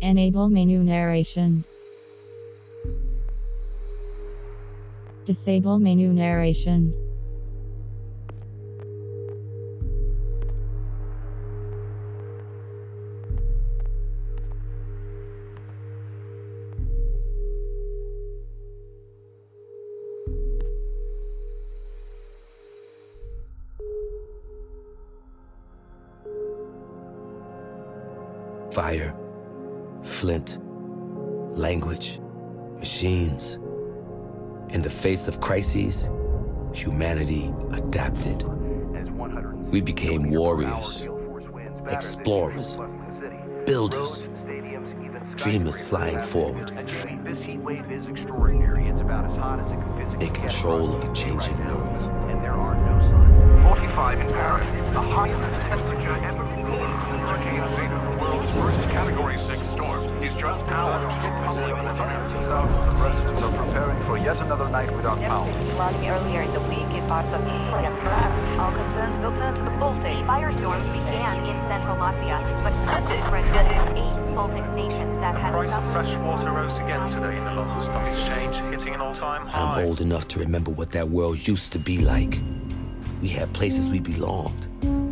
Enable menu narration. Disable menu narration. Fire, flint, language, machines. In the face of crises, humanity adapted. We became warriors, explorers, builders, dreamers flying forward, This heat wave is extraordinary. It's about as hot as it can physically in get control of a right changing now. world. And there are no signs. 45 in Paris, the highest temperature ever recorded. Hurricane Zeta, the world's first Category 6 storm, is just hours from crumbling on the ground. Thousands of residents are preparing for yet another night without power. Flooding earlier in the week in parts of Italy and France. All concerns will turn to the Baltic. Firestorms began in central Latvia, but suddenly spread to 8 Baltic nations that The had price of suffered. fresh water rose again today in the London Stock Exchange, hitting an all-time high. I'm old enough to remember what that world used to be like. We had places we belonged,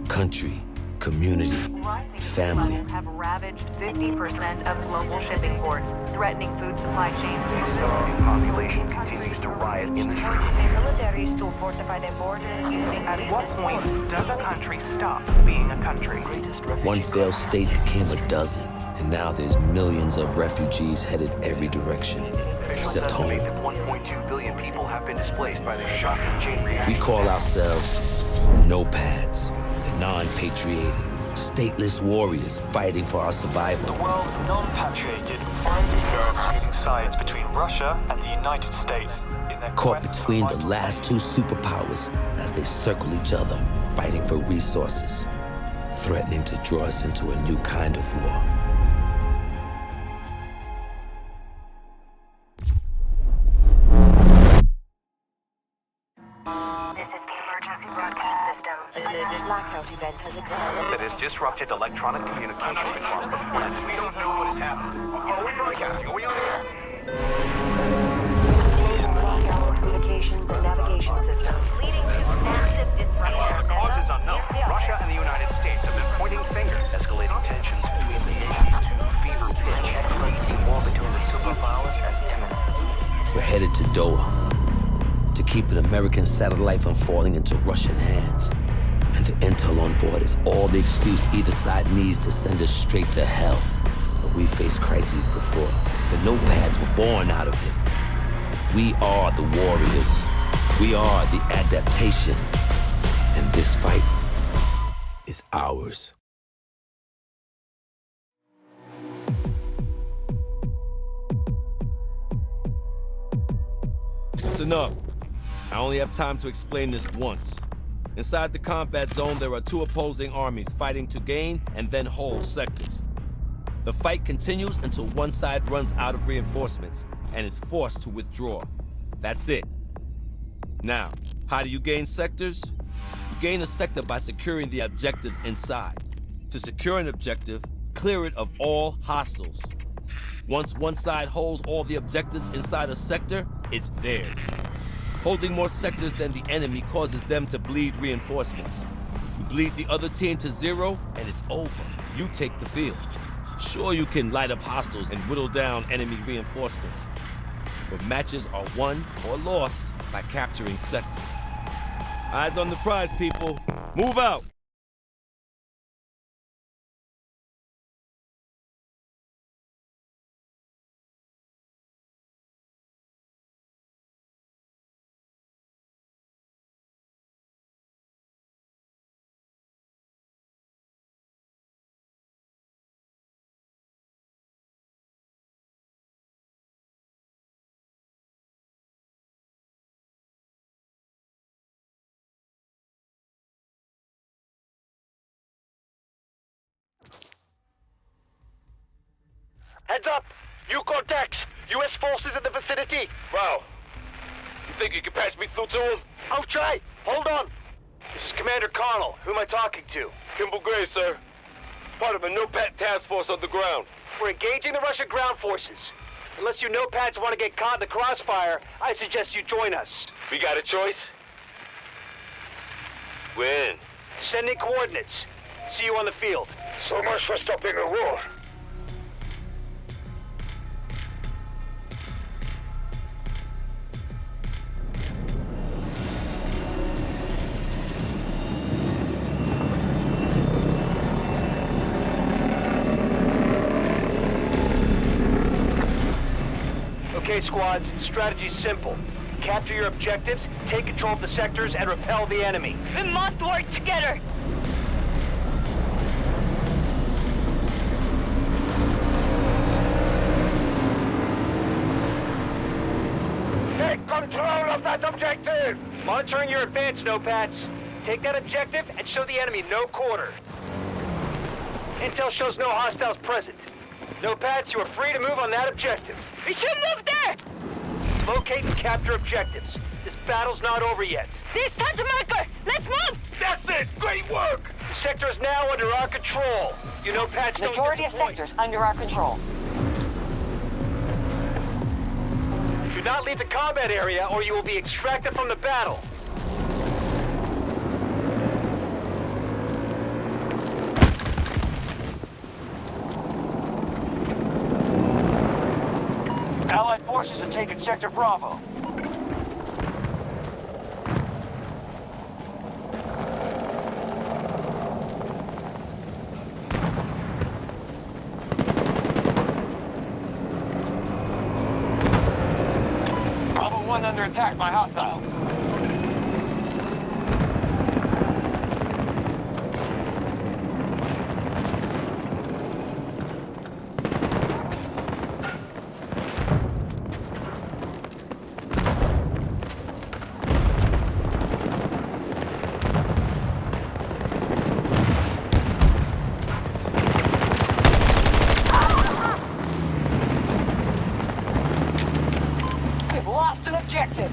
country, community, Rising sea family. levels have ravaged 50% of global shipping ports, threatening food supply chains. The Estonian population continues to riot in the streets. Militaries to fortify their borders using... At what point does a country stop being a country? One failed state became a dozen, and now there's millions of refugees headed every direction, Officials except home. estimate that 1.2 billion people have been displaced by this shocking chain reaction. We call ourselves nomads, the non-patriotic, stateless warriors fighting for our survival. The world's non-patrioted finds themselves choosing sides between Russia and the United States in their Caught quest for between the vital last two superpowers as they circle each other, fighting for resources, threatening to draw us into a new kind of war. This is the emergency broadcast system. A blackout event has occurred. That has disrupted electronic communication across the planet. We don't know what has happened. Are we broadcasting? Are we on air? Blackout communications and navigation systems, leading to massive disruption. The cause is unknown. Russia and the United States have been pointing fingers, escalating tensions between the nations to fever pitch. The war between the superpowers is imminent. We're headed to Doha to keep an American satellite from falling into Russian hands. And the intel on board is all the excuse either side needs to send us straight to hell. But we faced crises before. The nomads were born out of it. We are the warriors. We are the adaptation. And this fight is ours. It's enough. I only have time to explain this once. Inside the combat zone, there are two opposing armies fighting to gain and then hold sectors. The fight continues until one side runs out of reinforcements and is forced to withdraw. That's it. Now, how do you gain sectors? You gain a sector by securing the objectives inside. To secure an objective, clear it of all hostiles. Once one side holds all the objectives inside a sector, it's theirs. Holding more sectors than the enemy causes them to bleed reinforcements. You bleed the other team to zero, and it's over. You take the field. Sure, you can light up hostiles and whittle down enemy reinforcements, but matches are won or lost by capturing sectors. Eyes on the prize, people. Move out! Heads up! Yukon Dex! U.S. forces in the vicinity! Wow. You think you can pass me through to him? I'll try! Hold on! This is Commander Connell. Who am I talking to? Kimball Gray, sir. Part of a no-pat task force on the ground. we're engaging the Russian ground forces. Unless you nopads want to get caught in the crossfire, I suggest you join us. We got a choice? When? Sending coordinates. See you on the field. So much for stopping a war. Okay, squads, strategy's simple. Capture your objectives, take control of the sectors, and repel the enemy. We must work together. Take control of that objective! Monitoring your advance, nopads. Take that objective and show the enemy no quarter. Intel shows no hostiles present. Nopads, you are free to move on that objective. We should move there. Locate and capture objectives. This battle's not over yet. This countermarker. Let's move. That's it! Great work! The sector is now under our control. You nopads don't Majority of disappoint. sectors under our control. Do not leave the combat area or you will be extracted from the battle. Allied forces have taken Sector Bravo. Bravo 1 under attack by hostiles. We've lost an objective.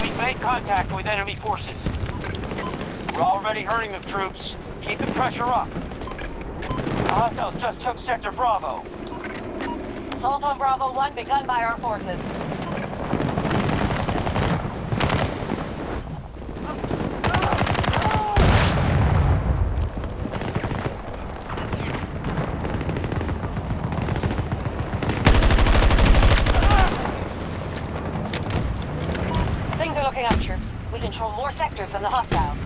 We've made contact with enemy forces. We're already hurting the troops. Keep the pressure up. The hostiles just took Sector Bravo. Assault on Bravo 1 begun by our forces. Things are looking up, troops. We control more sectors than the hostiles.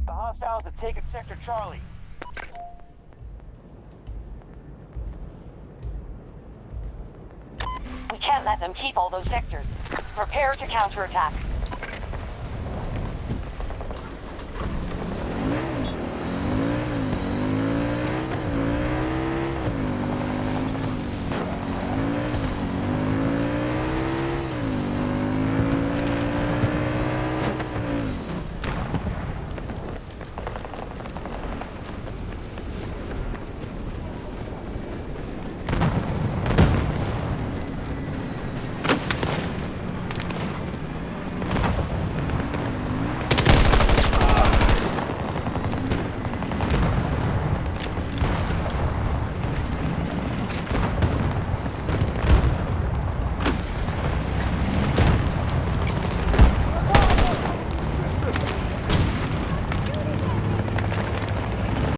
Hostiles have taken Sector Charlie. We can't let them keep all those sectors. Prepare to counterattack.